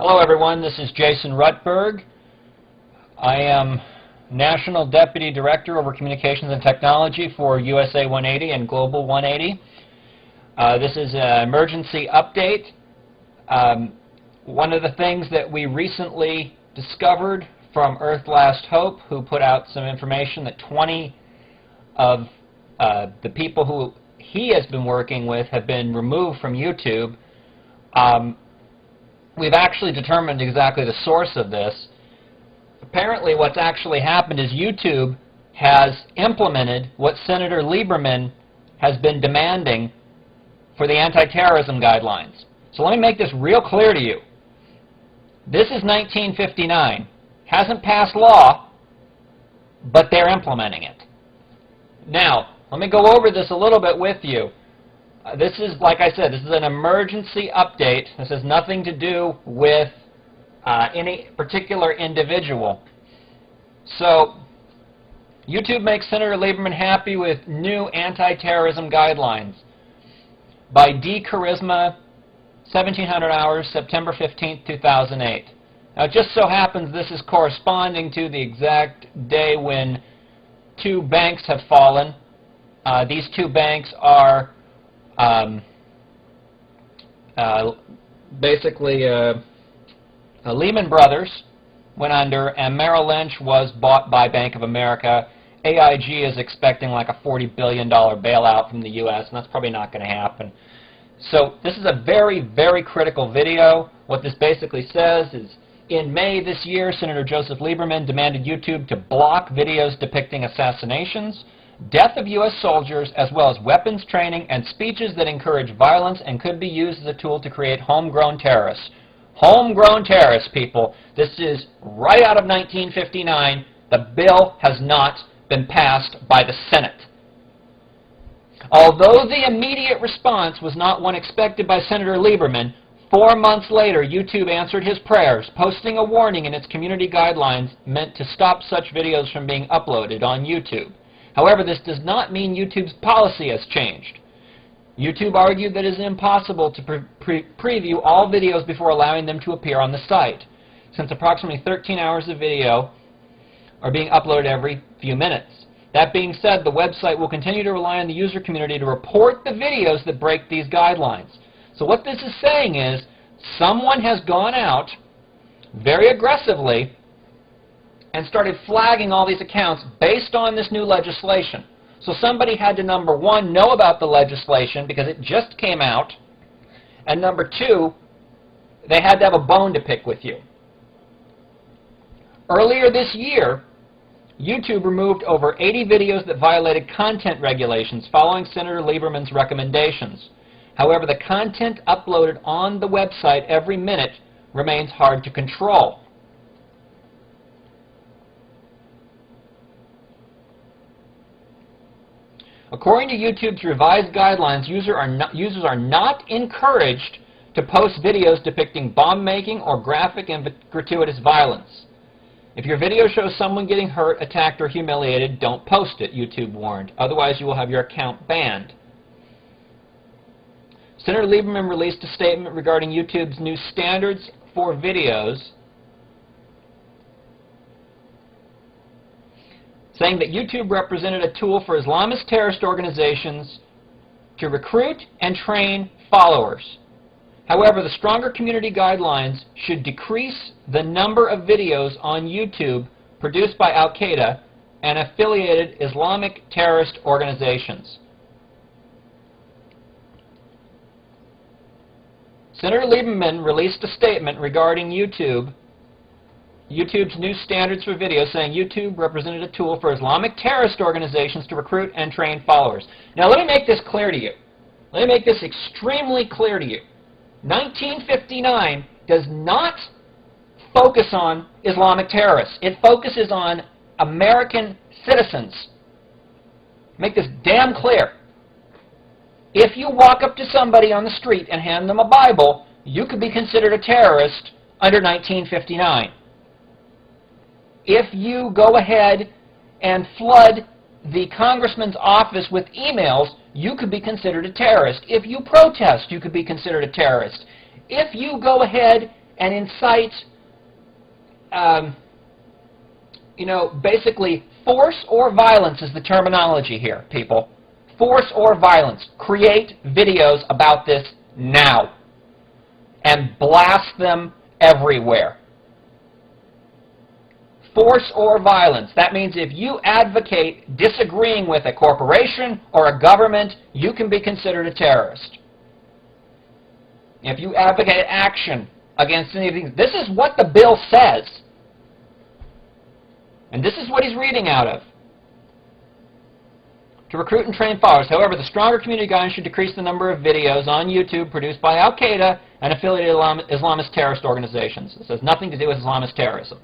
Hello everyone, this is Jason Rutberg. I am National Deputy Director over Communications and Technology for USA 180 and Global 180. This is an emergency update. One of the things that we recently discovered from Earth Last Hope, who put out some information that 20 of the people who he has been working with have been removed from YouTube. We've actually determined exactly the source of this. Apparently what's actually happened is YouTube has implemented what Senator Lieberman has been demanding for the anti-terrorism guidelines. So let me make this real clear to you. This is 1959. Hasn't passed law, but they're implementing it. Now, let me go over this a little bit with you. This is, like I said, this is an emergency update. This has nothing to do with any particular individual. So, YouTube makes Senator Lieberman happy with new anti-terrorism guidelines. By D. Charisma, 1700 hours, September 15, 2008. Now, it just so happens this is corresponding to the exact day when two banks have fallen. These two banks are basically Lehman Brothers went under, and Merrill Lynch was bought by Bank of America. AIG is expecting like a $40 billion bailout from the U.S., and that's probably not going to happen. So this is a very, very critical video. What this basically says is, in May this year, Senator Joseph Lieberman demanded YouTube to block videos depicting assassinations, death of U.S. soldiers, as well as weapons training and speeches that encourage violence and could be used as a tool to create homegrown terrorists. Homegrown terrorists, people. This is right out of 1959. The bill has not been passed by the Senate. Although the immediate response was not one expected by Senator Lieberman, 4 months later, YouTube answered his prayers, posting a warning in its community guidelines meant to stop such videos from being uploaded on YouTube. However, this does not mean YouTube's policy has changed. YouTube argued that it is impossible to preview all videos before allowing them to appear on the site, since approximately 13 hours of video are being uploaded every few minutes. That being said, the website will continue to rely on the user community to report the videos that break these guidelines. So what this is saying is, someone has gone out very aggressively and started flagging all these accounts based on this new legislation. So somebody had to, number one, know about the legislation because it just came out, and number two, they had to have a bone to pick with you. Earlier this year, YouTube removed over 80 videos that violated content regulations following Senator Lieberman's recommendations. However, the content uploaded on the website every minute remains hard to control. According to YouTube's revised guidelines, users are not encouraged to post videos depicting bomb-making or graphic and gratuitous violence. If your video shows someone getting hurt, attacked, or humiliated, don't post it, YouTube warned. Otherwise, you will have your account banned. Senator Lieberman released a statement regarding YouTube's new standards for videos, saying that YouTube represented a tool for Islamist terrorist organizations to recruit and train followers. However, the stronger community guidelines should decrease the number of videos on YouTube produced by Al-Qaeda and affiliated Islamic terrorist organizations. Senator Lieberman released a statement regarding YouTube's new standards for video, saying YouTube represented a tool for Islamic terrorist organizations to recruit and train followers. Now let me make this clear to you. Let me make this extremely clear to you. 1959 does not focus on Islamic terrorists. It focuses on American citizens. Make this damn clear. If you walk up to somebody on the street and hand them a Bible, you could be considered a terrorist under 1959. If you go ahead and flood the congressman's office with emails, you could be considered a terrorist. If you protest, you could be considered a terrorist. If you go ahead and incite, basically force or violence is the terminology here, people. Force or violence. Create videos about this now and blast them everywhere. Force or violence. That means if you advocate disagreeing with a corporation or a government, you can be considered a terrorist. If you advocate action against any of these, this is what the bill says. And this is what he's reading out of. To recruit and train followers. However, the stronger community guidance should decrease the number of videos on YouTube produced by Al-Qaeda and affiliated Islamist terrorist organizations. This has nothing to do with Islamist terrorism.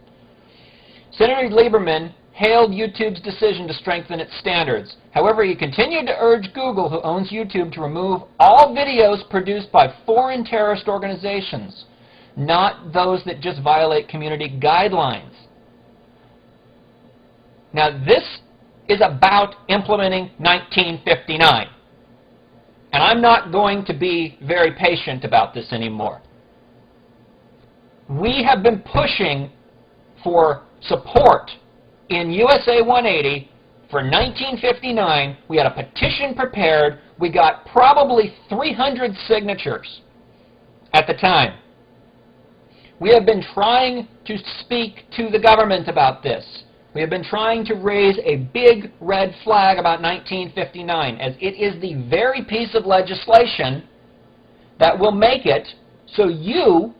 Senator Lieberman hailed YouTube's decision to strengthen its standards. However, he continued to urge Google, who owns YouTube, to remove all videos produced by foreign terrorist organizations, not those that just violate community guidelines. Now, this is about implementing 1959. And I'm not going to be very patient about this anymore. We have been pushing for support in USA 180 for 1959. We had a petition prepared. We got probably 300 signatures at the time. We have been trying to speak to the government about this. We have been trying to raise a big red flag about 1959, as it is the very piece of legislation that will make it so you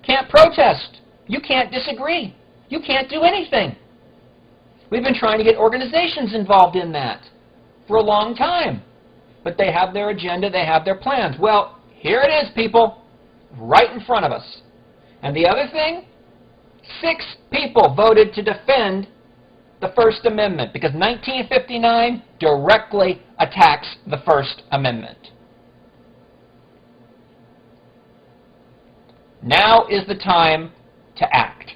can't protest. You can't disagree. You can't do anything. We've been trying to get organizations involved in that for a long time. But they have their agenda, they have their plans. Well, here it is, people, right in front of us. And the other thing, 6 people voted to defend the First Amendment because 1959 directly attacks the First Amendment. Now is the time to act.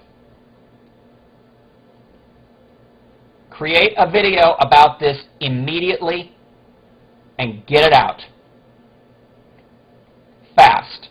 Create a video about this immediately and get it out. Fast.